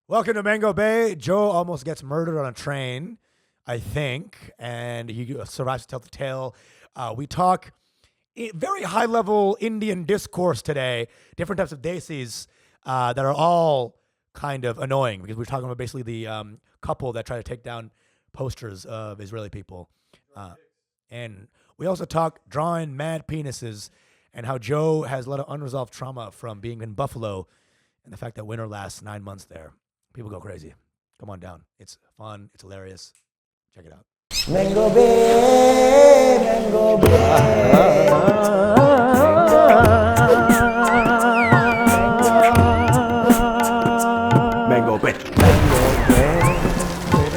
Welcome to Mango Bay. Joe almost gets murdered on a train, I think, and he survives to tell the tale. We talk very high-level Indian discourse today, different types of desis that are all kind of annoying because we're talking about basically the couple that try to take down posters of Israeli people. And we also talk drawing mad penises and how Joe has a lot of unresolved trauma from being in Buffalo and the fact that winter lasts 9 months there. People go crazy. Come on down. It's fun. It's hilarious. Check it out. Mango Bay, Mango Bay. Mango Bay.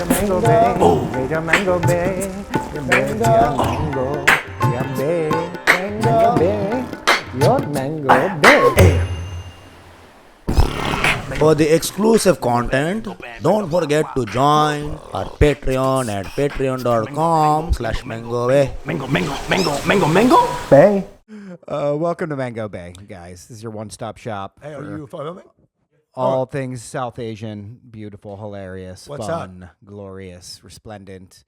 Mango Bay. Oh. Mango Bay. Mango Bay. Mango Bay. Your Mango Bay. For the exclusive content, don't forget to join our Patreon at patreon.com/mangobay. Mango. Bay. Welcome to Mango Bay, guys. This is your one-stop shop. Hey, are for you filming? all things South Asian, beautiful, hilarious, What's fun, glorious, resplendent,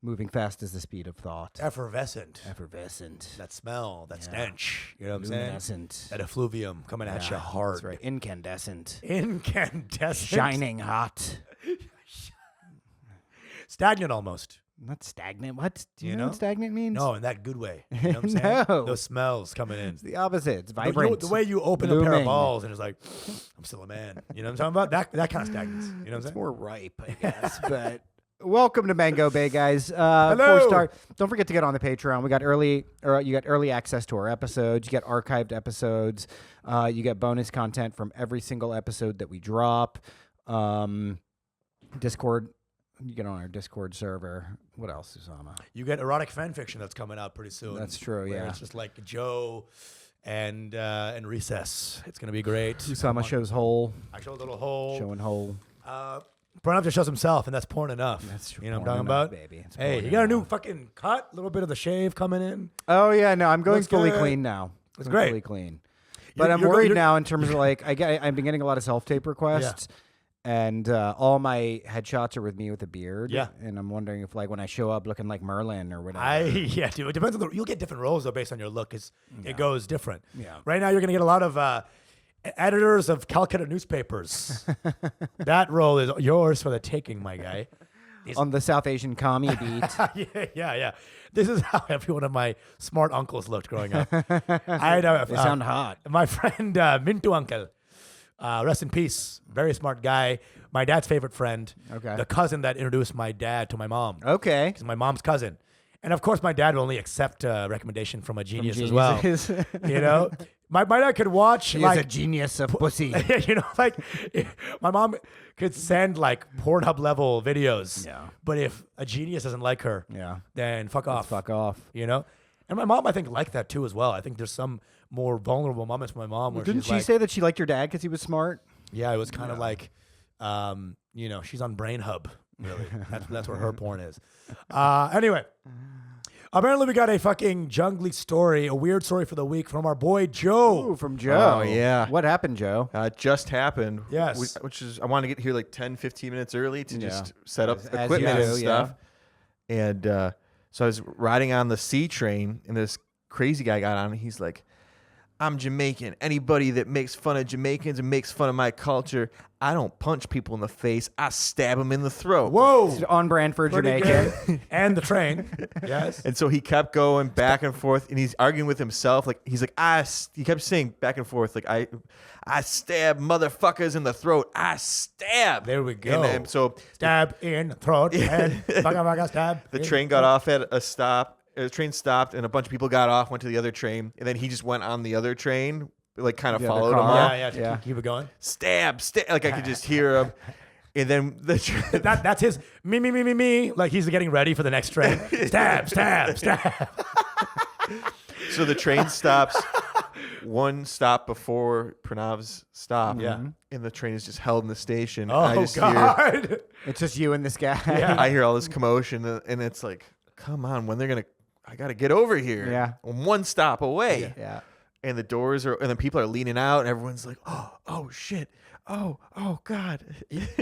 moving fast as the speed of thought, Effervescent. effervescent, That smell, that Yeah. stench. You know what I'm saying? luminescent. That effluvium coming at you Yeah, hard. That's right. Incandescent, Incandescent. shining hot, Stagnant almost. not stagnant. What? Do you You know know? what stagnant means? No, in that good way. You know what I'm saying? No. Those smells coming in. It's the opposite. It's The- vibrant. The way you open a pair of blooming. balls and it's like, I'm still a man. You know what I'm talking about? That kind of stagnance. You know what I'm It's saying? more ripe, I guess. But welcome to Mango Bay, guys. Hello. Before we start, don't forget to get on the Patreon. You got early access to our episodes. You get archived episodes. You get bonus content from every single episode that we drop. Discord. You get on our Discord server. What else, Usama? You get erotic fan fiction that's coming out pretty soon. That's true, where yeah. It's just like Joe and Recess. It's going to be great. Usama shows hole. I show a little hole. Showing hole. Pranav just shows himself, and that's porn enough. That's true. You know what Porn I'm talking enough, about? baby. It's Hey, porn you got a new enough. fucking cut, a little bit of the shave coming in. Oh yeah, no, I'm going Looks fully good. clean now. It's I'm great. Fully clean. But I'm you're go- worried you're- now in terms of like I've been getting a lot of self tape requests, and all my headshots are with me with a beard. Yeah. and I'm wondering if like when I show up looking like Merlin or whatever. Yeah, dude. It depends on you'll get different roles though based on your look. Cause it goes different. Yeah. Right now you're gonna get a lot of editors of Calcutta newspapers. That role is yours for the taking, my guy. on the South Asian commie beat. Yeah. This is how every one of my smart uncles looked growing up. I had They sound hot. my friend Mintu uncle, rest in peace, very smart guy. My dad's favorite friend. Okay. The cousin that introduced my dad to my mom. Okay. He's my mom's cousin. And of course, my dad will only accept a recommendation from a genius as well. Geniuses. You know, my dad could watch He is like a genius of pussy. you know, like my mom could send like Pornhub level videos. Yeah. But if a genius doesn't like her, Yeah. then fuck off. Fuck off. You know, and my mom I think liked that too as well. I think there's some more vulnerable moments with my mom where Didn't she's she like, say that she liked your dad because he was smart? yeah, it was kind of like, you know, she's on Brain Hub. Really, that's where her porn is. Anyway. Apparently, we got a fucking jungly story, a weird story for the week from our boy Joe. Ooh, from Joe. Oh, yeah. What happened, Joe? Just happened. Yes. Which is, I want to get here like 10, 15 minutes early to Yeah. just set up As equipment you and do, stuff. And so I was riding on the C train, and this crazy guy got on, and he's like, I'm Jamaican. Anybody that makes fun of Jamaicans and makes fun of my culture, I don't punch people in the face. I stab them in the throat. Whoa. On brand for Pretty Jamaican. good. And the train. Yes. And so he kept going back and forth, and he's arguing with himself. Like he's like, he kept saying back and forth, like I stab motherfuckers in the throat. I stab. There we go. And so Stab in the throat and fucking stab. the in train got off at a stop. The train stopped, and a bunch of people got off, went to the other train, and then he just went on the other train, like kind of The other followed him car. all. Yeah. Keep it going. Stab. Like I could just hear him. And then the train, That's his me. Like he's getting ready for the next train. Stab. so the train stops one stop before Pranav's stop. Yeah. And the train is just held in the station. Oh I just God. It's just you and this guy. Yeah. I hear all this commotion, and it's like, come on, when they're gonna, I gotta get over here. Yeah. I'm one stop away. Yeah. and the doors are, and then people are leaning out, and everyone's like, oh shit, oh god,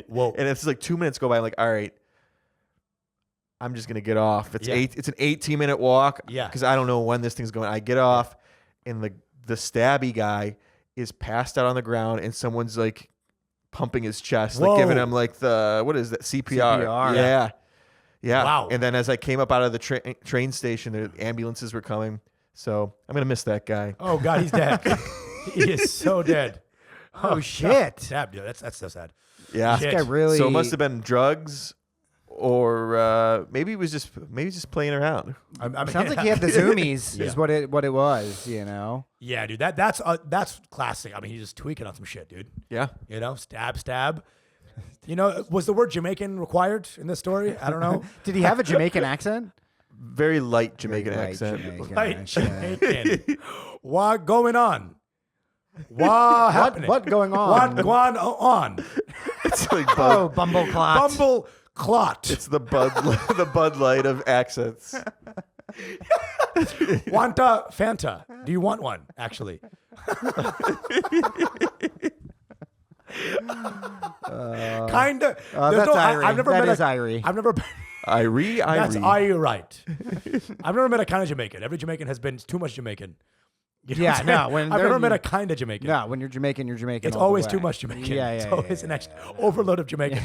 Whoa. and it's like 2 minutes go by. I'm like, all right, I'm just gonna get off. It's Yeah. It's an 18-minute walk. Yeah. because I don't know when this thing's going. I get off, and the stabby guy is passed out on the ground, and someone's like pumping his chest, like giving Whoa. him like the, what is that, CPR? CPR. Yeah. Wow. And then as I came up out of the train station, the ambulances were coming. So I'm gonna miss that guy. Oh God, he's dead. He is so dead. Oh, shit. Sad, dude. That's so sad. Yeah. Shit. This guy really. So it must have been drugs, or maybe he was just playing around. Sounds like he had the zoomies. Yeah. Is what it was. You know. Yeah, dude. That's classic. I mean, he's just tweaking on some shit, dude. Yeah. You know, stab. You know, was the word Jamaican required in this story? I don't know. Did he have a Jamaican accent? Very light Jamaican Light accent. Jamaican Right, accent. Jamaican. What going on? What happening? What going on? What going on? It's like Oh, Bumble Clot. Bumble clot. It's the Bud Light of accents. Wanta Fanta. Do you want one? Actually. Kinda. that's Irie. I've never That met is a, Irie. I've never. Irie. That's right. I've never met a kind of Jamaican. Every Jamaican has been too much Jamaican. You know Yeah, what I'm saying? no, when I've they're- never met a kind of Jamaican. No, when you're Jamaican, you're Jamaican. It's all the always way. too much Jamaican. Yeah, It's yeah, always yeah, an extra overload of Jamaican.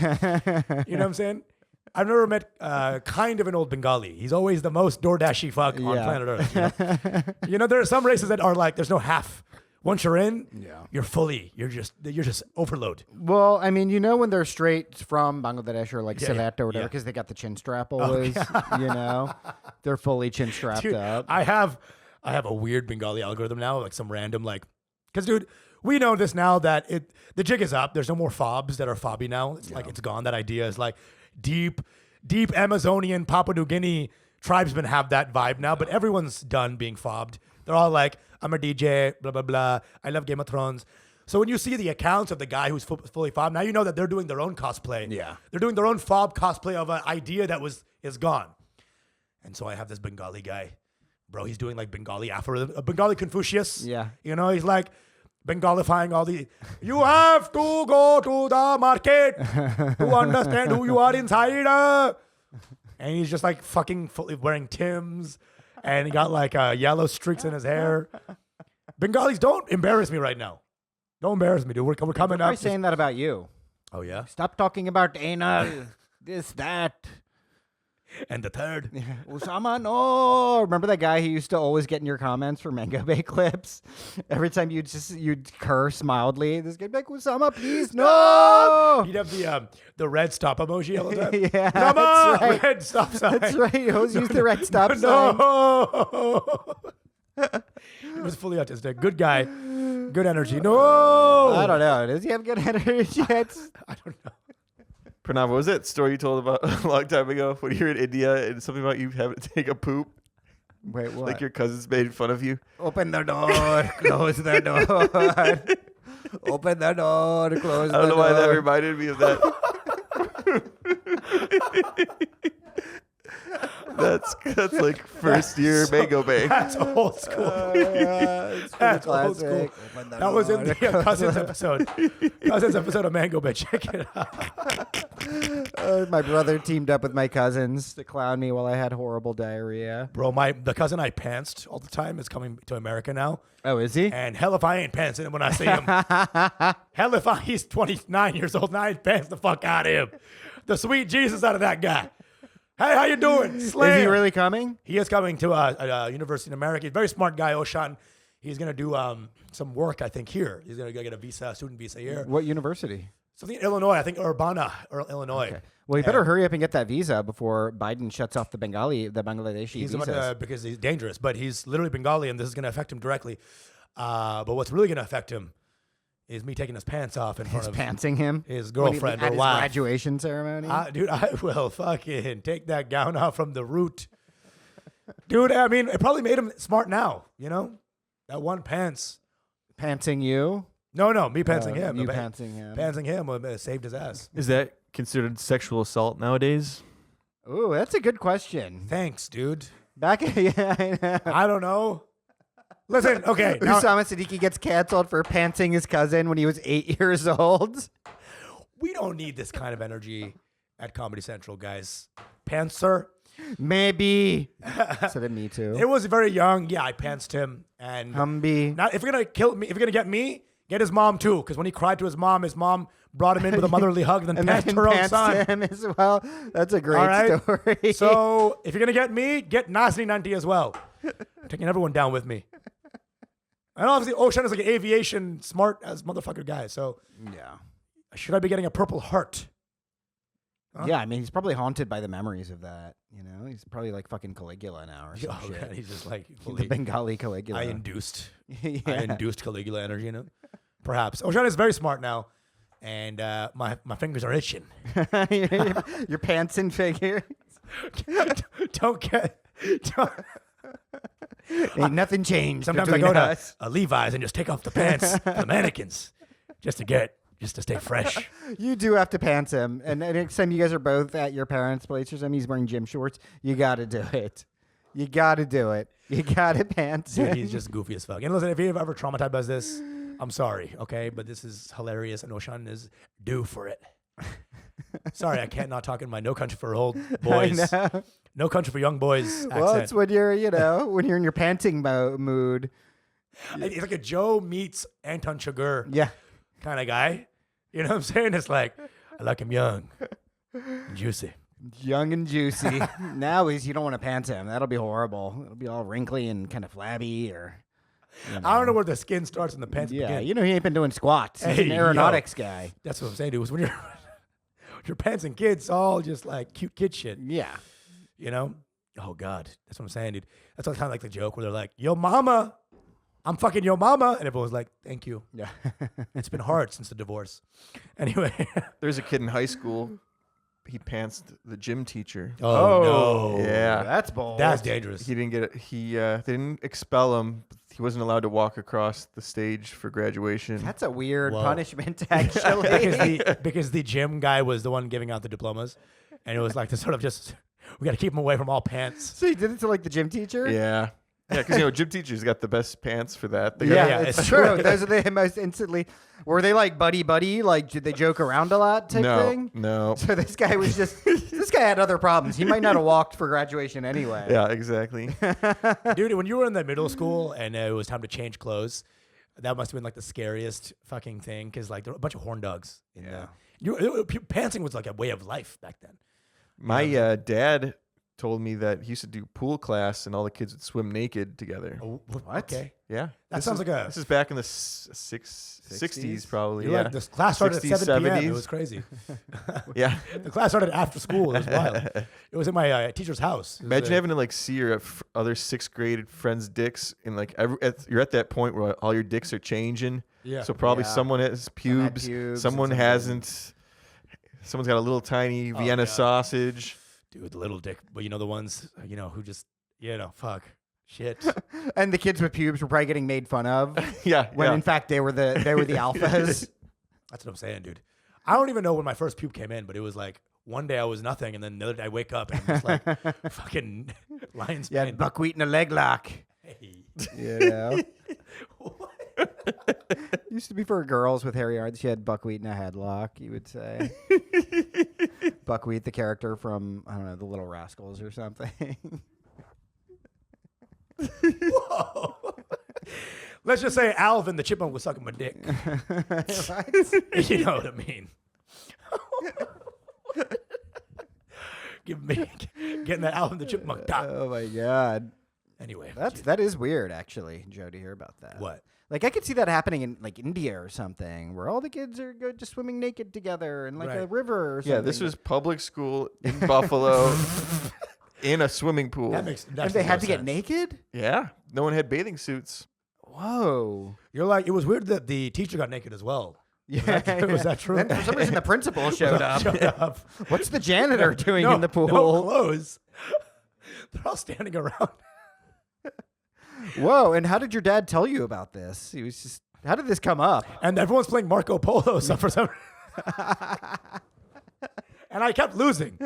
You know what I'm saying? I've never met kind of an old Bengali. He's always the most DoorDashy fuck on Yeah. planet Earth. You know, there are some races that are like, there's no half. Once you're in, you're just overload. Well, I mean, you know when they're straight from Bangladesh or like Yeah, Sylhet or whatever, yeah. because they got the chin strap always. You know, they're fully chin strapped Dude, up. I have a weird Bengali algorithm now, like some random because dude, we know this now that the jig is up. There's no more fobs that are fobby now. It's like it's gone. That idea is like deep Amazonian Papua New Guinea tribesmen have that vibe now, but everyone's done being fobbed. They're all like, I'm a DJ, blah blah blah. I love Game of Thrones. So when you see the accounts of the guy who's fully fobbed, now you know that they're doing their own cosplay. Yeah. They're doing their own fob cosplay of an idea that is gone. And so I have this Bengali guy. Bro, he's doing like Bengali aphorism, Bengali Confucius. Yeah. You know, he's like Bengalifying all the, you have to go to the market to understand who you are inside. And he's just like fucking fully wearing Timbs and he got like yellow streaks in his hair. Bengalis, don't embarrass me right now. Don't embarrass me, dude. We're coming I'm up. saying that about you. Oh, yeah? Stop talking about anal, this, that. And the third. Usama, no. Remember that guy who used to always get in your comments for Mango Bay clips? Every time you'd curse mildly, this guy'd be like, Usama, please, no. He'd have the red stop emoji all the time. Yeah, Usama, that's right. red stop sign. That's right. You always use the red stop sign. No. He was fully autistic. Good guy. Good energy. No. I don't know. Does he have good energy yet? I don't know. Pranav, what was that story you told about a long time ago when you were in India and something about you having to take a poop? Wait, what? Like your cousins made fun of you? Open the door, close the door. Open the door, close the door. I don't know why that reminded me of that. That's like first year Mango Bay. That's old school. It's That's pretty old school. classic. Open the That was in door. the Cousins episode. Cousins episode of Mango Bay. Check it out. My brother teamed up with my cousins to clown me while I had horrible diarrhea. Bro, the cousin I pantsed all the time is coming to America now. Oh, is he? And hell if I ain't pantsing him when I see him. Hell if he's 29 years old and I ain't pants the fuck out of him. The sweet Jesus out of that guy. Hey, how you doing? Slam. Is he really coming? He is coming to a university in America. He's a very smart guy, Oshan. He's going to do some work, I think, here. He's going to go get a student visa here. What university? Something in Illinois, I think Urbana, or Illinois. Okay. Well, you better hurry up and get that visa before Biden shuts off the Bangladeshi He's visas. about because he's dangerous, but he's literally Bengali, and this is going to affect him directly. But what's really going to affect him is me taking his pants off in front of Pantsing him? his What do you girlfriend mean, or at wife. his graduation ceremony? Dude, I will fucking take that gown off from the root. Dude, I mean, it probably made him smart now, you know? That one pants. Pantsing you? No, me pantsing him. You The pantsing him. Pantsing him saved his ass. Is that considered sexual assault nowadays? Ooh, that's a good question. Thanks, dude. Yeah, I know. I don't know. Listen, okay. Now, Usama Siddiquee gets canceled for pantsing his cousin when he was 8 years old. we don't need this kind of energy at Comedy Central, guys. Pantser. Maybe. So did me too. It was very young. Yeah, I pantsed him. And Humby. now, if you're gonna kill me, if you're gonna get me, get his mom too. Because when he cried to his mom brought him in with a motherly hug and then pantsed her own son. him as well. That's a great All right. story. So if you're gonna get me, get Nasni Nanti as well. I'm taking everyone down with me. And obviously, Ocean is like an aviation smart as motherfucker guy. So yeah. should I be getting a Purple Heart? Huh? Yeah, I mean, he's probably haunted by the memories of that. You know, he's probably like fucking Caligula now or some Oh, shit. God, he's just like The Bengali Caligula. I induced yeah. Caligula energy in him. Perhaps. Ocean is very smart now. And my fingers are itching. your pants and figure. Ain't nothing changed. Sometimes I between go us. to Levi's and just take off the pants for the mannequins just to stay fresh. You do have to pants him. And next time you guys are both at your parents' place or something, he's wearing gym shorts, you got to do it. You got to do it. You got to pants him. Dude, he's just goofy as fuck. And listen, if you've ever traumatized by this, I'm sorry, okay? But this is hilarious, and Oshan is due for it. Sorry, I can't not talk in my No Country for Old Boys. I know. No Country for Young Boys accent. Well, it's when you're, when you're in your panting mood. He's like a Joe meets Anton Chigurh Yeah. kind of guy. You know what I'm saying? It's like, I like him young, and juicy. Young and juicy. Now you don't want to pant him. That'll be horrible. It'll be all wrinkly and kind of flabby or... I don't know where the skin starts and the pants Yeah, begin. he ain't been doing squats. He's Hey, an aeronautics guy. That's what I'm saying, dude. Was when your pants and kids all just like cute kid shit. Yeah. You know? Oh God, that's what I'm saying, dude. That's kind of like the joke where they're like, "Yo, mama, I'm fucking your mama," and everyone's like, "Thank you." Yeah. It's been hard since the divorce. Anyway. There's a kid in high school. He pantsed the gym teacher. Oh, no. Yeah. That's bold. That's dangerous. He didn't get it. They didn't expel him. He wasn't allowed to walk across the stage for graduation. That's a weird Whoa. punishment, actually. because the gym guy was the one giving out the diplomas, and it was like the sort of just we got to keep him away from all pants. So he did it to like the gym teacher? Yeah. Yeah, because gym teachers got the best pants for that. They Yeah, got- it's true. Those are the most instantly. Were they like buddy? Like, did they joke around a lot type thing? No. So this guy was just. This guy had other problems. He might not have walked for graduation anyway. Yeah, exactly. Dude, when you were in the middle school and it was time to change clothes, that must have been like the scariest fucking thing because like there were a bunch of horn dogs. Pantsing was like a way of life back then. My dad told me that he used to do pool class and all the kids would swim naked together. What? Okay. Yeah. That sounds like a- This is back in the 60s probably. You're yeah. like, this class started 60s, at 7 p.m. It 70s. was crazy. Yeah. The class started after school. It was wild. It was in my teacher's house. It was, Imagine having to like see your other 6th grade friends' dicks and like you're at that point where all your dicks are changing. Yeah. So probably Yeah. someone has Some had pubes, pubes someone and some hasn't. Someone's got a little tiny Vienna God. sausage. Dude, the little dick. But you know the ones, who just, fuck. Shit. And the kids with pubes were probably getting made fun of Yeah. when yeah. in fact they were the alphas. That's what I'm saying, dude. I don't even know when my first pube came in, but it was like one day I was nothing, and then the other day I wake up and I'm just like fucking lion's You mane. had buckwheat and a leg lock. Hey. You know? Used to be for girls with hairy arms. She had buckwheat and a headlock, you would say. Buckwheat, the character from, I don't know, The Little Rascals or something. Whoa. Let's just say Alvin the chipmunk was sucking my dick. Right? You know what I mean? Getting that Alvin the chipmunk top. Oh my god. Anyway, That is weird, actually, Joe, to hear about that. what? Like, I could see that happening in, like, India or something, where all the kids are just swimming naked together in, like, a Right. river or something. Yeah, this was public school in Buffalo in a swimming pool. That makes. And they had to get naked? Yeah. No one had bathing suits. Whoa. You're like, it was weird that the teacher got naked as well. Yeah. Was that true? Then for some reason, the principal showed up. Showed up. What's the janitor doing No- in the pool? No clothes. They're all standing around. Whoa, and how did your dad tell you about this? He was just, how did this come up? And everyone's playing Marco Polo so for some and I kept losing.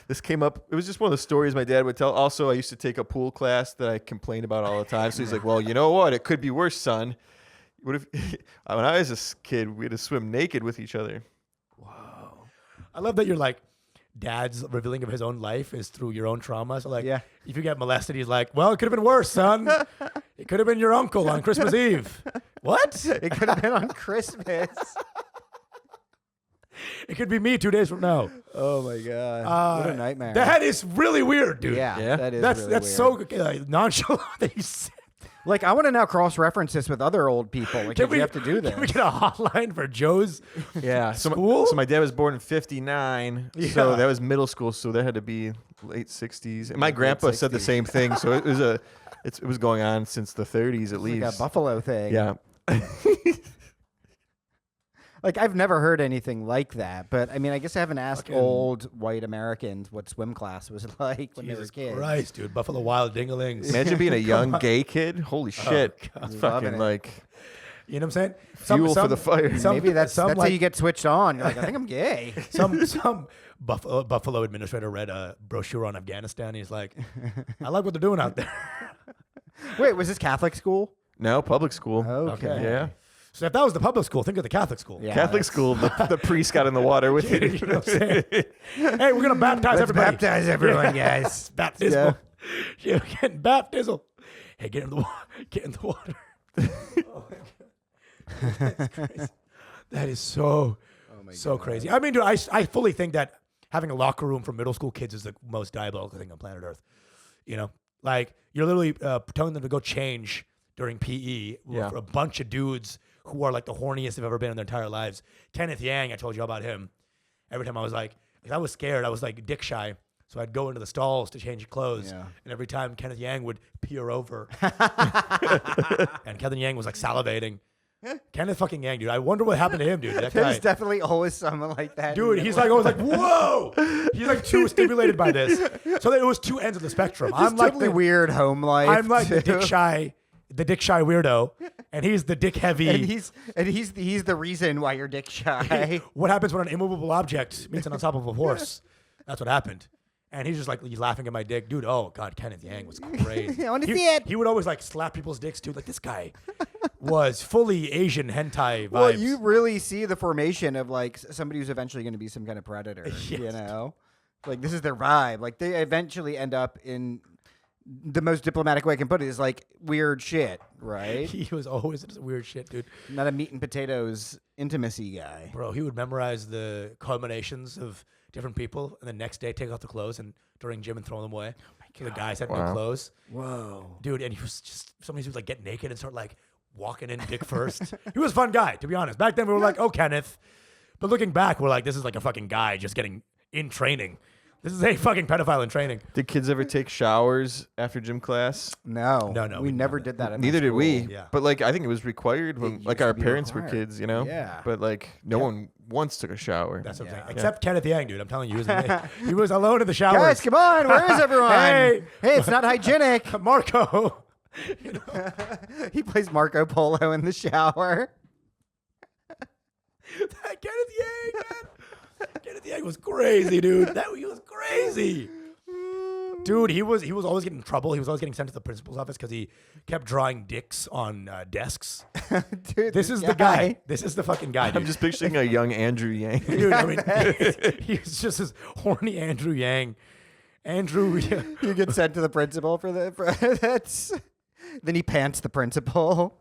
this came up. It was just one of the stories my dad would tell. Also, I used to take a pool class that I complained about all the time. So he's like, well, you know what? It could be worse, son. What if when I was a kid, we had to swim naked with each other. I love that you're like, dad's revealing of his own life is through your own trauma. So like, Yeah. if you get molested, he's like, well, it could have been worse, son. It could have been your uncle on Christmas Eve. What? It could have been on Christmas. It could be me 2 days from now. Oh my god! What a nightmare. That is really weird, dude. Yeah, that is That's really that's weird. so nonchalant that you said. Like, I want to now cross-reference this with other old people. Like, did we have to do this? Can we get a hotline for Joe's? Yeah. School? So my dad was born in 59. Yeah. So that was middle school. So that had to be late 60s. And my grandpa said the 60s. same thing. So it was going on since the 30s at least. Like a buffalo thing. Yeah. Like, I've never heard anything like that. But, I mean, I guess I haven't asked old white Americans what swim class was like when Jesus they were kids. Christ, dude. Buffalo Wild Dinglings. Imagine being a young gay kid. Holy shit. God. It's Loving fucking it. like You know what I'm saying? fuel for the fire. Maybe that's how like, you get switched on. You're like, I think I'm gay. some Buffalo administrator read a brochure on Afghanistan. He's like, I like what they're doing out there. Wait, was this Catholic school? No, public school. Okay. Yeah. So if that was the public school, think of the Catholic school. Yeah. Catholic school, the priest got in the water with You it. know what I'm saying? Hey, we're gonna baptize Let's everybody. baptize everyone, guys. Baptismal. Yeah, we're getting baptismal. Hey, get in the water. Get in the water. Oh my God. That's crazy. That is so crazy. I mean, dude, I fully think that having a locker room for middle school kids is the most diabolical thing on planet Earth. You know, like you're literally telling them to go change during PE Yeah. for a bunch of dudes who are like the horniest they've ever been in their entire lives. Kenneth Yang, I told you about him. Every time I was like, 'cause I was scared. I was like dick shy. So I'd go into the stalls to change clothes. Yeah. And every time Kenneth Yang would peer over. And Kenneth Yang was like salivating. Kenneth fucking Yang, dude. I wonder what happened to him, dude. That There's guy. definitely always someone like that. Dude, he's like always like, whoa! He's like too stimulated by this. So it was two ends of the spectrum. I'm like totally weird home life. I'm like the too. dick shy weirdo, and he's the dick heavy. And he's the reason why you're dick shy. What happens when an immovable object meets an unstoppable horse? That's what happened. And he's just like, he's laughing at my dick. Dude, oh God, Kenneth Yang was crazy. I wanna see it. He would always like slap people's dicks too. Like this guy was fully Asian hentai vibes. Well, you really see the formation of like somebody who's eventually going to be some kind of predator. You Yes. know, like this is their vibe. Like they eventually end up in the most diplomatic way I can put it is like weird shit, right? He was always just weird shit, dude. Not a meat and potatoes intimacy guy. Bro, he would memorize the combinations of different people and the next day take off the clothes and during gym and throw them away. So the guys had no Wow. clothes. Whoa. Dude, and he was just, sometimes he would like get naked and start like walking in dick first. He was a fun guy, to be honest. Back then we were like, oh, Kenneth. But looking back, we're like, this is like a fucking guy just getting in training. This is a fucking pedophile in training. Did kids ever take showers after gym class? No. No, We we never never. did that. In Neither my did we. school. Yeah. But like, I think it was required when It like used our to be parents were required. kids, you know? Yeah. But like, no one once took a shower. That's what I'm Yeah. saying. Except Kenneth Yang, dude. I'm telling you, he was, he was alone in the shower. Guys, come on. Where is everyone? Hey. Hey, it's not hygienic. Marco. He plays Marco Polo in the shower. That Kenneth Yang, man. Kenneth Yang was crazy, dude. He was crazy. Dude, he was always getting in trouble. He was always getting sent to the principal's office because he kept drawing dicks on desks. Dude, This is the guy. This is the fucking guy, I'm dude. just picturing a young Andrew Yang. Dude, I mean, he's just this horny Andrew Yang. Andrew, yeah. You get sent to the principal for that's. Then he pants the principal.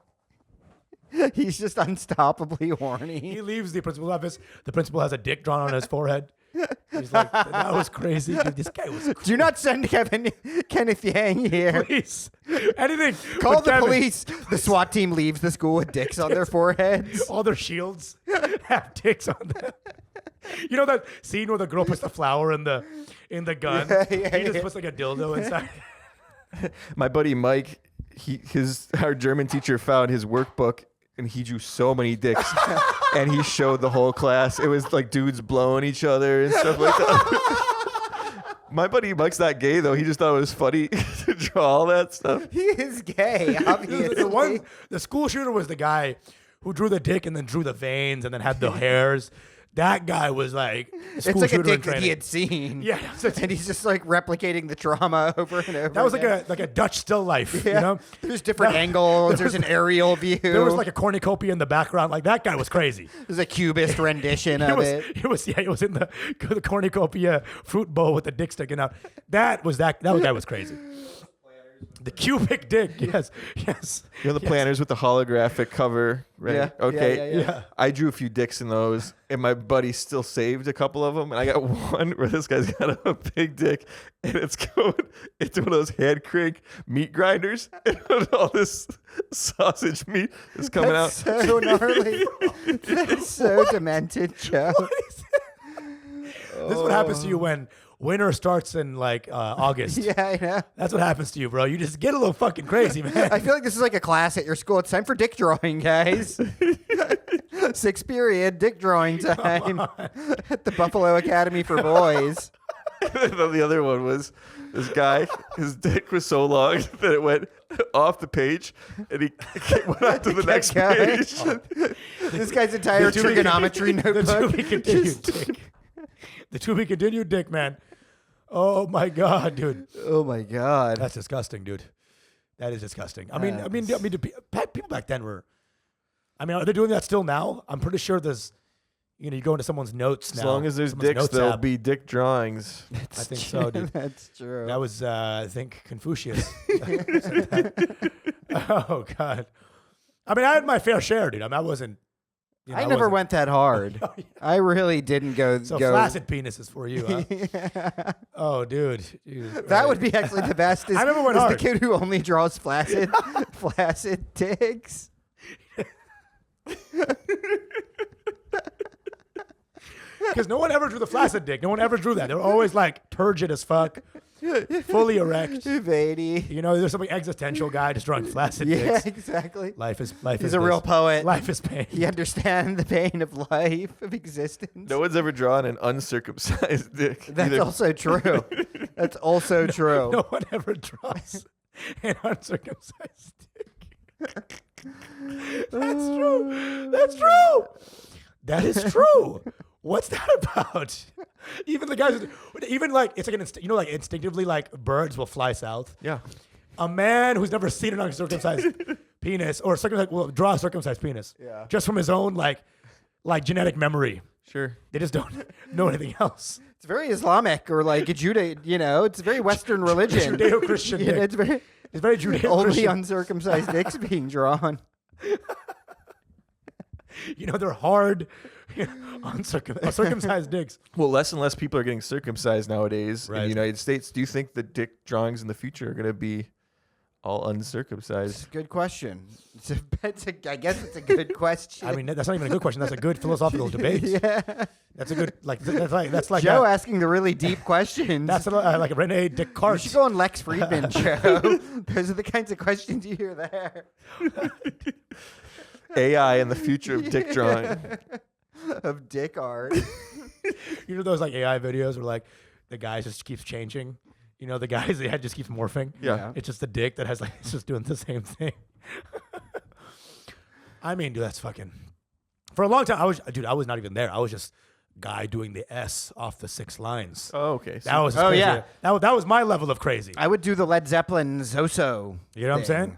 He's just unstoppably horny. He leaves the principal's office. The principal has a dick drawn on his forehead. He's like, that was crazy. Dude, this guy was crazy. Do not send Kenneth Yang here. Please. Anything. Call but the Kevin. police. The SWAT team leaves the school with dicks on their foreheads. All their shields have dicks on them. You know that scene where the girl puts the flower in the gun? Yeah, He just yeah. puts like a dildo inside. My buddy Mike, our German teacher found his workbook and he drew so many dicks and he showed the whole class. It was like dudes blowing each other and stuff like that. My buddy Mike's not gay though. He just thought it was funny to draw all that stuff. He is gay, obviously. The school shooter was the guy who drew the dick and then drew the veins and then had the hairs. That guy was like It's like a shooter in dick that training. he had seen. Yeah, And he's just like replicating the trauma over and over. that was again. like a Dutch still life. Yeah. You know, There's different angles. There's an aerial view. there was like a cornucopia in the background. Like that guy was crazy. There's a cubist rendition of it. It was in the cornucopia fruit bowl with the dick sticking out. That guy was crazy. The cubic dick, yes. You know the planners with the holographic cover, right? Yeah, Okay. yeah. I drew a few dicks in those, and my buddy still saved a couple of them. And I got one where this guy's got a big dick, and it's going into one of those hand crank meat grinders, and all this sausage meat is coming That's out. so gnarly. That's so demented, Joe. This is what happens to you when winter starts in like August. Yeah, I know. That's what happens to you, bro. You just get a little fucking crazy, man. I feel like this is like a class at your school. It's time for dick drawing, guys. 6th period, dick drawing time at the Buffalo Academy for Boys. And then the other one was this guy, his dick was so long that it went off the page, and he went on to the next going. page. This guy's entire trigonometry The to notebook. be continued dick. The to be continued dick, man. Oh my god, dude. Oh my God. That's disgusting, dude. That is disgusting. I mean, people back then were. I mean, are they doing that still now? I'm pretty sure there's. You go into someone's notes now. As long as there's someone's dicks, notes there'll app. be dick drawings. I think so, dude. That's true. That was, I think, Confucius. Oh god. I mean, I had my fair share, dude. I mean, I wasn't. I never went that hard. Oh, yeah. I really didn't go. So go. flaccid penis is for you, huh? Oh, dude. That would be actually the best. I never went is hard. the kid who only draws flaccid dicks. Because no one ever drew the flaccid dick. No one ever drew that. They were always like turgid as fuck, fully erect. Beatty. There's some existential guy just drawing flaccid Yeah, dicks. exactly. Life is He's a real poet. Life is pain. He understands the pain of life, of existence. No one's ever drawn an uncircumcised dick. That's either. also true. That's also true. No one ever draws an uncircumcised dick. That's true. That's true. That is true. What's that about? Even the guys, even like it's like like instinctively, like birds will fly south. Yeah. A man who's never seen an uncircumcised penis or will draw a circumcised penis. Yeah. Just from his own like genetic memory. Sure. They just don't know anything else. It's very Islamic or like a it's a very Western religion. Judeo-Christian dick. It's very It's very Judeo-Christian. only uncircumcised dicks being drawn. They're hard, uncircumcised dicks. Well, less and less people are getting circumcised nowadays in Right. the United States. Do you think the dick drawings in the future are going to be all uncircumcised? It's a good question. I guess it's a good question. I mean, that's not even a good question. That's a good philosophical debate. yeah. That's a good that's like Joe asking the really deep questions. that's like a Rene you Descartes. should go on Lex Friedman, Joe. Those are the kinds of questions you hear there. AI and the future of dick drawing. Of dick art. Those like AI videos where like the guy just keeps changing. The guy's head just keeps morphing. Yeah. It's just the dick that has it's just doing the same thing. I mean, dude, that's fucking. For a long time, I was not even there. I was just guy doing the S off the 6 lines. Oh, okay. That was Oh, crazy. yeah. That was my level of crazy. I would do the Led Zeppelin Zoso. You know what I'm thing. saying?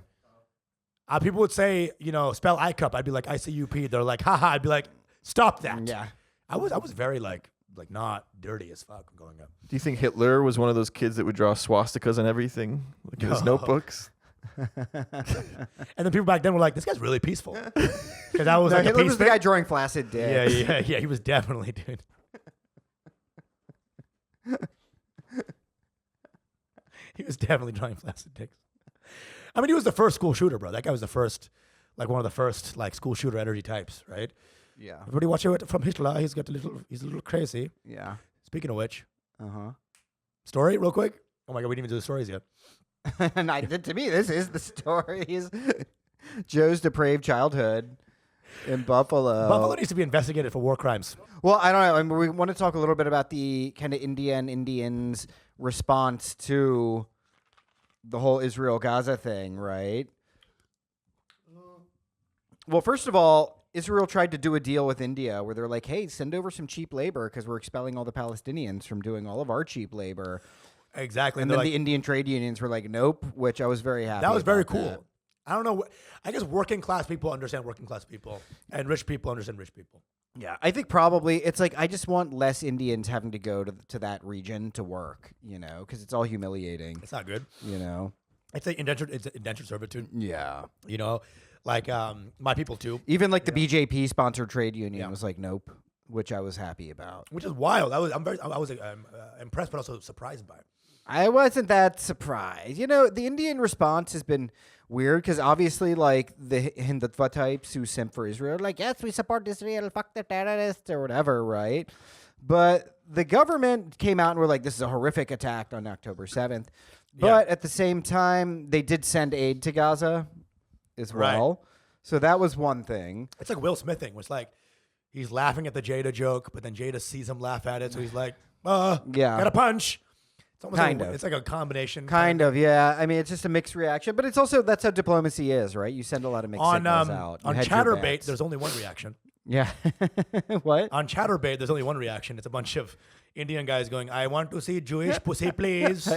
People would say, spell ICUP. I'd be like, ICUP. They're like, haha. I'd be like, stop that. Yeah. I was very like not dirty as fuck growing up. Do you think Hitler was one of those kids that would draw swastikas on everything, like in his notebooks? And then people back then were like, this guy's really peaceful. Because I was No, like a Hitler peace was the guy drawing flaccid dicks. Yeah. He was definitely, dude. He was definitely drawing flaccid dicks. I mean, he was the first school shooter, bro. That guy was the first, like one of the first, like school shooter energy types, right? Yeah. Everybody watch it from Hitler. He's a little crazy. Yeah. Speaking of which, Uh-huh. story real quick. Oh my god, we didn't even do the stories yet. And to me, this is the story. Is Joe's depraved childhood in Buffalo. Buffalo needs to be investigated for war crimes. Well, I don't know. I mean, we want to talk a little bit about the kind of Indians' response to the whole Israel-Gaza thing, right? Well, first of all, Israel tried to do a deal with India where they're like, hey, send over some cheap labor because we're expelling all the Palestinians from doing all of our cheap labor. Exactly. And then the Indian trade unions were like, nope, which I was very happy that was very about cool. that. I don't know. I guess working class people understand working class people, and rich people understand rich people. Yeah, I think probably it's like I just want less Indians having to go to that region to work, because it's all humiliating, It's not good. It's It's indentured servitude. Yeah. Like my people too, Even like the BJP sponsored trade union was like, nope, which I was happy about. which is wild. I was impressed, but also surprised by it. I wasn't that surprised. The Indian response has been weird because obviously, like, the Hindutva types who simp for Israel are like, yes, we support Israel, fuck the terrorists or whatever, right? But the government came out and were like, this is a horrific attack on October 7th. But at the same time, they did send aid to Gaza as well. So that was one thing. It's like Will Smith thing, where it's like he's laughing at the Jada joke, but then Jada sees him laugh at it, so he's like, got a punch. It's almost Kind like of. It's like a combination. Kind of, yeah. I mean, it's just a mixed reaction, but it's also that's how diplomacy is, right? You send a lot of mixed signals out. You On hedge your Chatterbait, bets. there's only one reaction. Yeah. What? On Chatterbait, there's only one reaction. It's a bunch of Indian guys going, "I want to see Jewish pussy, please.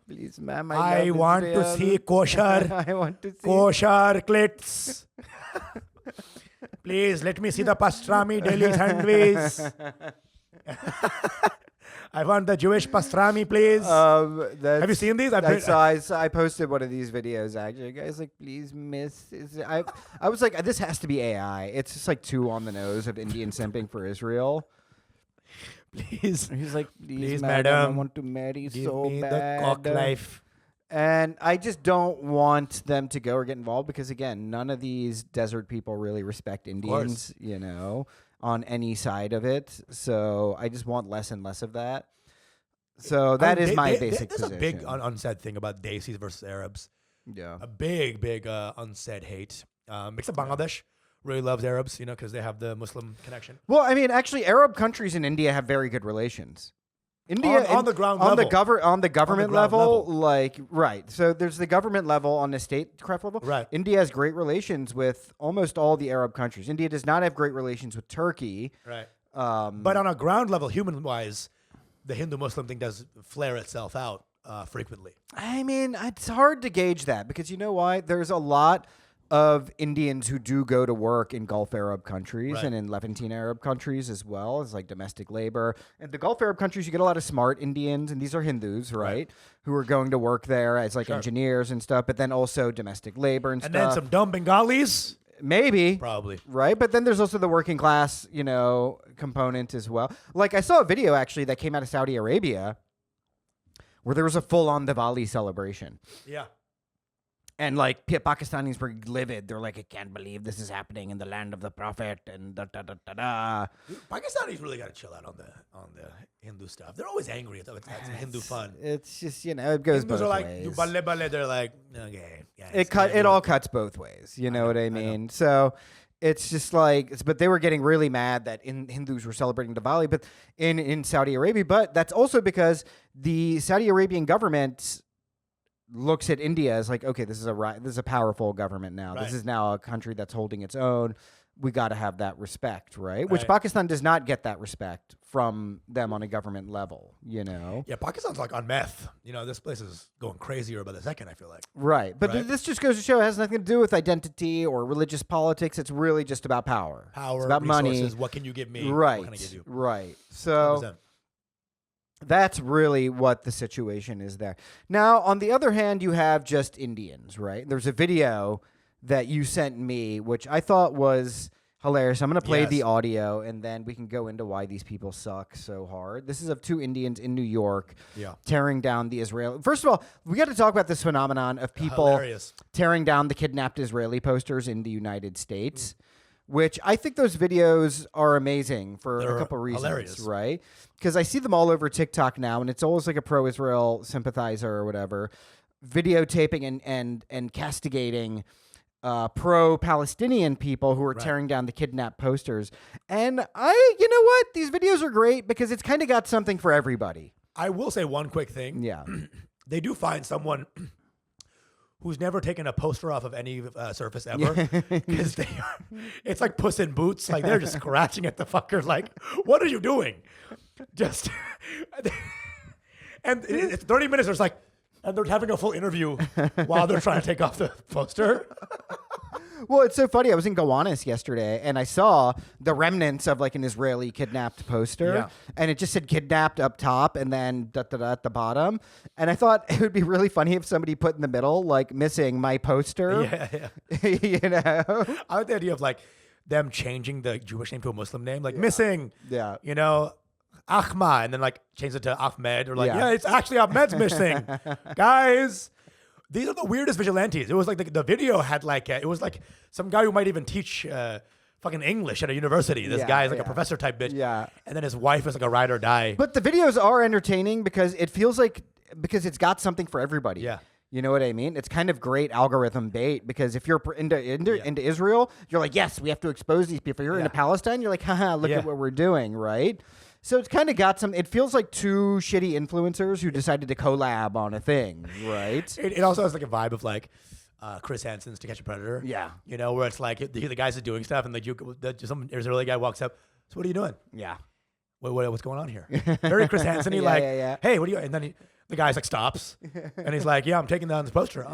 Please, ma'am. I want to see kosher, I want to see. kosher clits. Please let me see the pastrami deli sandwich. I want the Jewish pastrami, please." Have you seen these? I posted one of these videos actually. Guys, like, please, miss. I was like, this has to be AI. It's just like too on the nose of Indian simping for Israel. Please, He's like, please, madam, I want to marry give so me bad. the cock life. And I just don't want them to go or get involved because, again, none of these desert people really respect Indians, on any side of it. So I just want less and less of that. So that is my basic There's position. a big unsaid thing about desis versus Arabs. Yeah. A big unsaid hate. Except Bangladesh really loves Arabs, because they have the Muslim connection. Well, I mean, actually, Arab countries in India have very good relations. India On the ground on level. on the government ground level, level. like right. So there's the government level on the statecraft level. Right. India has great relations with almost all the Arab countries. India does not have great relations with Turkey. Right. Um, But on a ground level, human-wise, the Hindu-Muslim thing does flare itself out frequently. I mean, it's hard to gauge that because you know why? There's a lot of Indians who do go to work in Gulf Arab countries Right. and in Levantine Arab countries as well as like domestic labor. And the Gulf Arab countries, you get a lot of smart Indians, and these are Hindus, right? Who are going to work there as like engineers and stuff, but then also domestic labor and And stuff. then some dumb Bengalis? Maybe. Probably. Right, but then there's also the working class, component as well. Like I saw a video actually that came out of Saudi Arabia where there was a full-on Diwali celebration. Yeah. And like Pakistanis were livid. They're like, I can't believe this is happening in the land of the Prophet and da da da da da. Pakistanis really got to chill out on the Hindu stuff. They're always angry. That's Hindu fun. It's just it goes Hindus both are like, ways. "You balle balle." They're like, okay. Yeah, It all cuts both ways. You know what I mean? So it's just like, but they were getting really mad that Hindus were celebrating Diwali, but in Saudi Arabia. But that's also because the Saudi Arabian government looks at India as like, okay, this is a powerful government now. Right. This is now a country that's holding its own. We got to have that respect, right? Which Right. Pakistan does not get that respect from them on a government level, Yeah, Pakistan's like on meth. This place is going crazier by the second, I feel like. Right. But Right. this just goes to show it has nothing to do with identity or religious politics. It's really just about power. Power, it's about resources, money. what can you give me? Right. What can I give you? Right. So 100%. that's really what the situation is there. Now, on the other hand, you have just Indians, right? There's a video that you sent me, which I thought was hilarious. I'm going to play Yes. the audio, and then we can go into why these people suck so hard. This is of two Indians in New York Yeah. tearing down the Israel. First of all, we got to talk about this phenomenon of people Hilarious. tearing down the kidnapped Israeli posters in the United States. Which I think those videos are amazing for They're a couple reasons, hilarious. right? Because I see them all over TikTok now, and it's always like a pro-Israel sympathizer or whatever, videotaping and castigating pro-Palestinian people who are tearing down the kidnapped posters. And you know what? These videos are great because it's kind of got something for everybody. I will say one quick thing. Yeah. They do find someone who's never taken a poster off of any surface ever. Because it's like Puss in Boots. Like they're just scratching at the fucker. Like, what are you doing? Just, and it's 30 minutes. There's like, and they're having a full interview while they're trying to take off the poster. Well, it's so funny. I was in Gowanus yesterday, and I saw the remnants of like an Israeli kidnapped poster, and it just said kidnapped up top, and then at the bottom. And I thought it would be really funny if somebody put in the middle, like missing my poster. Yeah. You know, I like the idea of like them changing the Jewish name to a Muslim name, like missing. Yeah. You know, Ahmad, and then like change it to Ahmed, or like, Yeah. it's actually Ahmed's missing, guys. These are the weirdest vigilantes. It was like the video had like it was like some guy who might even teach fucking English at a university. This guy is like a professor type bitch. Yeah. And then his wife is like a ride or die. but the videos are entertaining because it feels like it's got something for everybody. Yeah. You know what I mean? It's kind of great algorithm bait because if you're into Israel, you're like, yes, we have to expose these people. If you're into Palestine, you're like, haha, look at what we're doing, right? So it's kind of got some. It feels like two shitty influencers who decided to collab on a thing, right? It also has like a vibe of like Chris Hansen's To Catch a Predator. Yeah. You know, where it's like the guys are doing stuff and like some Israeli guy walks up. So what are you doing? Yeah. What's going on here? Very Chris Hansen. He hey, what do you? And then the guy's like stops and he's like, yeah, I'm taking down this poster.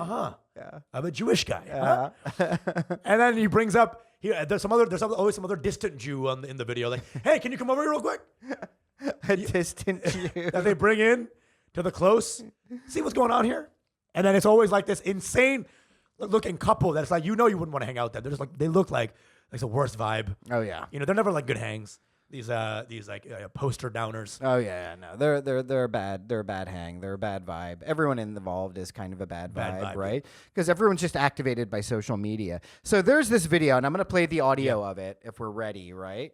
Yeah. I'm a Jewish guy. Huh? And then he brings up. There's always some other distant Jew in the video. Like, hey, can you come over here real quick? A distant Jew. That they bring in to the close. See what's going on here? And then it's always like this insane looking couple that's like, you wouldn't want to hang out there. They're just like, they look like the worst vibe. Oh yeah. You know, they're never like good hangs. These like poster downers. Oh yeah, no, they're bad. They're a bad hang. They're a bad vibe. Everyone involved is kind of a bad vibe, right? Because everyone's just activated by social media. So there's this video, and I'm gonna play the audio of it if we're ready, right?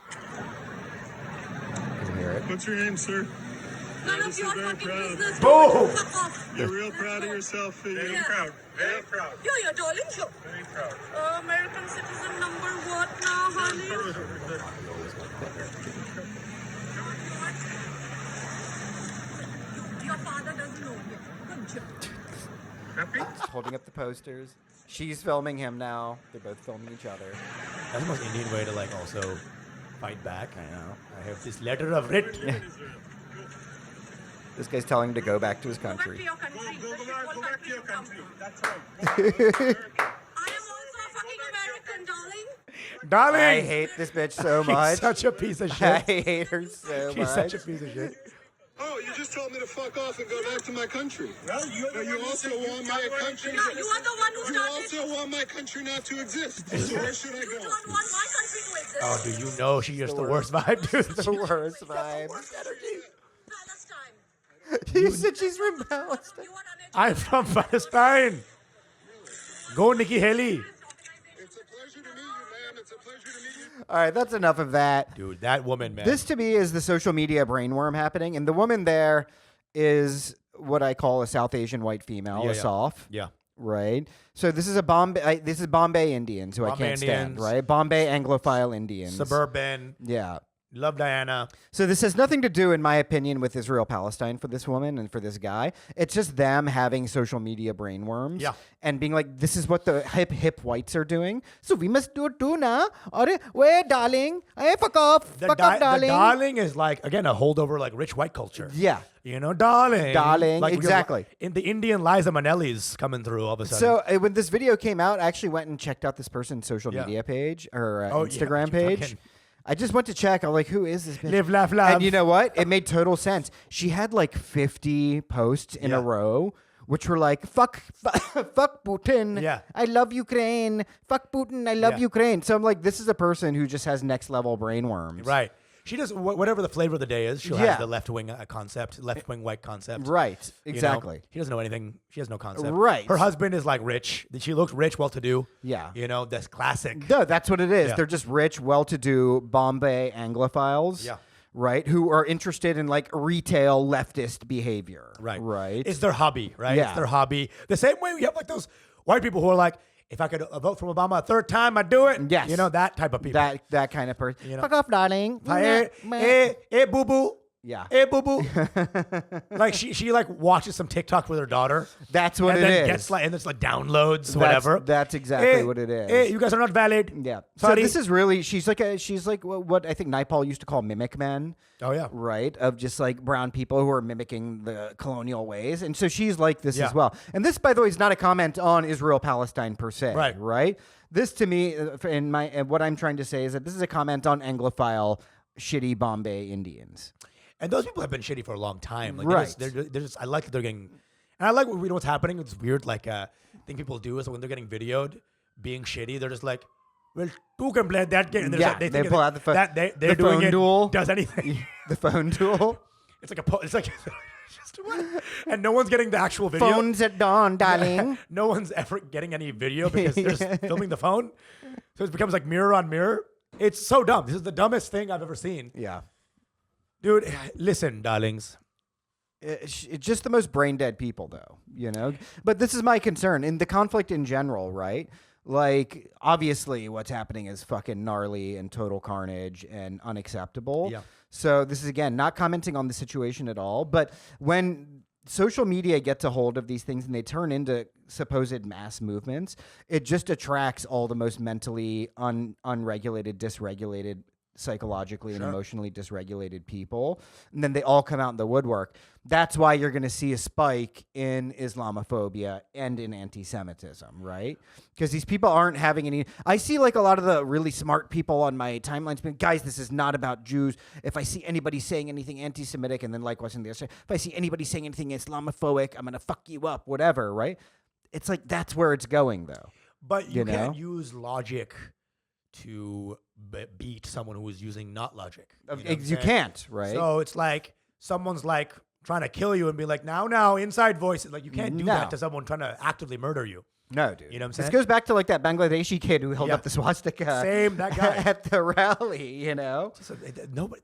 Can you hear it? What's your name, sir? None of your very fucking proud. business. Boom! Fuck off. You're real proud of yourself. Very proud. Very proud. You're darling. Very proud. American citizen number what now, honey? Your father doesn't know you. Good job. Just holding up the posters. She's filming him now. They're both filming each other. That's the most Indian way to like also fight back. I know. I have this letter of writ. This guy's telling him to go back to his Go back country. to your country. Go back to your country. That's right. I am also a fucking American, darling. Darling! I hate this bitch so much. She's such a piece of I shit. hate her so She's much. such a piece of shit. Oh, you just told me to fuck off and go back to my country. Well, you also want my country. No, you are the one who You started. also want my country not to exist. So where should I You go? don't want my country to exist. Oh, do you know she is the worst vibe, dude? The worst vibe. Palestine. You said she's from Palestine. You are uneducated. I'm from Palestine. Go, Nikki Haley. It's a pleasure to meet you, ma'am. It's a pleasure to meet you. All right, that's enough of that. Dude, that woman, man. This to me is the social media brainworm happening, and the woman there is what I call a South Asian white female, a SOF. Yeah. Right. So this is a Bombay. This is Bombay Indians who I Bombay can't stand. Indians. Right. Bombay Anglophile Indians. Suburban. Yeah. Love Diana. So this has nothing to do, in my opinion, with Israel-Palestine for this woman and for this guy. It's just them having social media brainworms and being like, this is what the hip whites are doing. So we must do it too now. Wait, darling. Hey, fuck off. Fuck off, darling. The darling is like, again, a holdover like rich white culture. Yeah. You know, darling. Darling, Like, exactly. In the Indian Liza Minnelli's coming through all of a sudden. So when this video came out, I actually went and checked out this person's social media page or Instagram page. fucking- I just went to check. I'm like, who is this bitch? Live, laugh, love. And you know what? It made total sense. She had like 50 posts in a row, which were like, fuck Putin. Yeah. I love Ukraine. Fuck Putin. I love Ukraine. So I'm like, this is a person who just has next level brainworms. Right. She does whatever the flavor of the day is. She'll have the left wing concept, left wing white concept. Right. You know? Exactly. She doesn't know anything. She has no concept. Right. Her husband is like rich. She looks rich, well to do. Yeah. You know, that's classic. No, that's what it is. Yeah. They're just rich, well-to-do Bombay Anglophiles. Yeah. Right, who are interested in like retail leftist behavior. Right. Right. It's their hobby, right? Yeah. It's their hobby. The same way we have like those white people who are like, if I could vote for Obama a third time, I'd do it. Yes. You know, that type of people. that kind of person. You know. Fuck off, darling. Hey, boo boo. Yeah. Hey, boo boo. Like she like watches some TikTok with her daughter. That's what and it then is. gets like and it's like downloads whatever. That's exactly Hey, what it is. Hey, you guys are not valid. Yeah. So Sorry. this is really she's like what I think Naipaul used to call mimic men. Oh yeah. Right, of just like brown people who are mimicking the colonial ways, and so she's like this Yeah. as well. And this, by the way, is not a comment on Israel-Palestine per se. Right. Right. This to me, and what I'm trying to say is that this is a comment on Anglophile, shitty Bombay Indians. And those people have been shitty for a long time. Like Right. they're just I like that they're getting, and I like you know what's happening. It's weird. Like thing people do is when they're getting videoed being shitty, they're just like, well, who can play that game? And they're Yeah, just, they they think pull out the phone. that they're The doing phone it duel. does anything. The phone duel. It's like it's like just what? And no one's getting the actual video. Phones at dawn, darling. No one's ever getting any video because they're just filming the phone. So it becomes like mirror on mirror. It's so dumb. This is the dumbest thing I've ever seen. Yeah. Dude, listen, darlings. It's just the most brain dead people, though, you know? But this is my concern in the conflict in general, right? Like, obviously, what's happening is fucking gnarly and total carnage and unacceptable. Yeah. So, this is, again, not commenting on the situation at all. But when social media gets a hold of these things and they turn into supposed mass movements, it just attracts all the most mentally unregulated, dysregulated, psychologically and emotionally dysregulated people, and then they all come out in the woodwork. That's why you're going to see a spike in Islamophobia and in anti-Semitism, right? Because these people aren't having any. I see like a lot of the really smart people on my timelines being, guys, this is not about Jews. If I see anybody saying anything anti-Semitic, and then likewise on the other side, if I see anybody saying anything Islamophobic, I'm going to fuck you up, whatever, right? It's like that's where it's going, though. But you know? can't use logic to beat someone who is using not logic. You, know what I'm You saying? can't, right? So it's like someone's like trying to kill you and be like, now, inside voice. Like you can't do No. that to someone trying to actively murder you. No, dude. You know what I'm This saying? goes back to like that Bangladeshi kid who held Yeah. up the swastika. Same, that guy. at the rally, you know? So nobody.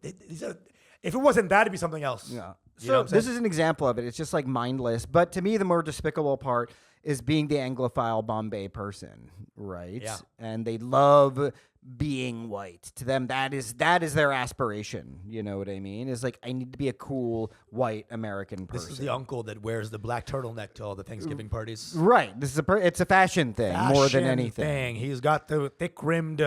If it wasn't that, it'd be something else. Yeah. You know So what I'm this saying? is an example of it. It's just like mindless. But to me, the more despicable part is being the Anglophile Bombay person, right? Yeah. And they love being white. To them, that is their aspiration. You know what I mean? It's like, I need to be a cool white American person. This is the uncle that wears the black turtleneck to all the Thanksgiving parties. Right. This is it's a fashion thing more than Fashion anything. thing. He's got the thick-rimmed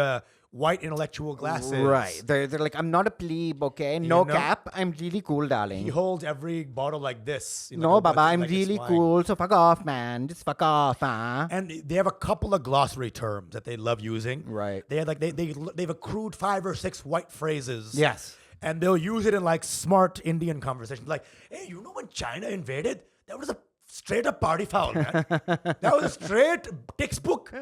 white intellectual glasses. Right. They're like, I'm not a plebe, okay? No know? cap. I'm really cool, darling. He holds every bottle like this. you know, No, like Baba, I'm like it's really wine. cool. So fuck off, man. Just fuck off, huh? And they have a couple of glossary terms that they love using. Right. They had like they've accrued 5 or 6 white phrases. Yes. And they'll use it in like smart Indian conversations. Like, hey, you know when China invaded? That was a straight up party foul, man. That was a straight textbook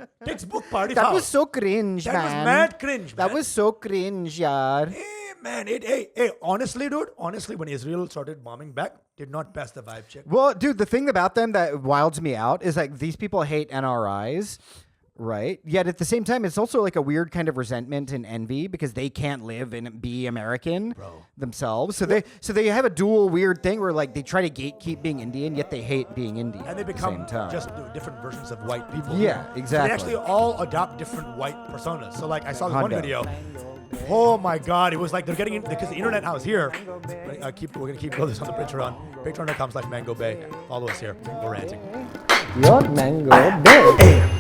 party That foul. was so cringe, That man. was mad cringe, That man. was so cringe, yaar. Hey, man. Hey, honestly, dude. Honestly, when Israel started bombing back, did not pass the vibe check. Well, dude, the thing about them that wilds me out is like these people hate NRIs, right? Yet at the same time, it's also like a weird kind of resentment and envy because they can't live and be American themselves. So they have a dual weird thing where like they try to gatekeep being Indian, yet they hate being Indian. And they at the become same time. just different versions of white people. Yeah, So exactly. they actually all adopt different white personas. So like I saw this one Hundo. video. Oh my God! It was like they're getting in because the internet now is here. We're gonna keep going this on the Patreon. Patreon.com/Mango Bay. Follow us here. We're ranting. Your mango bay.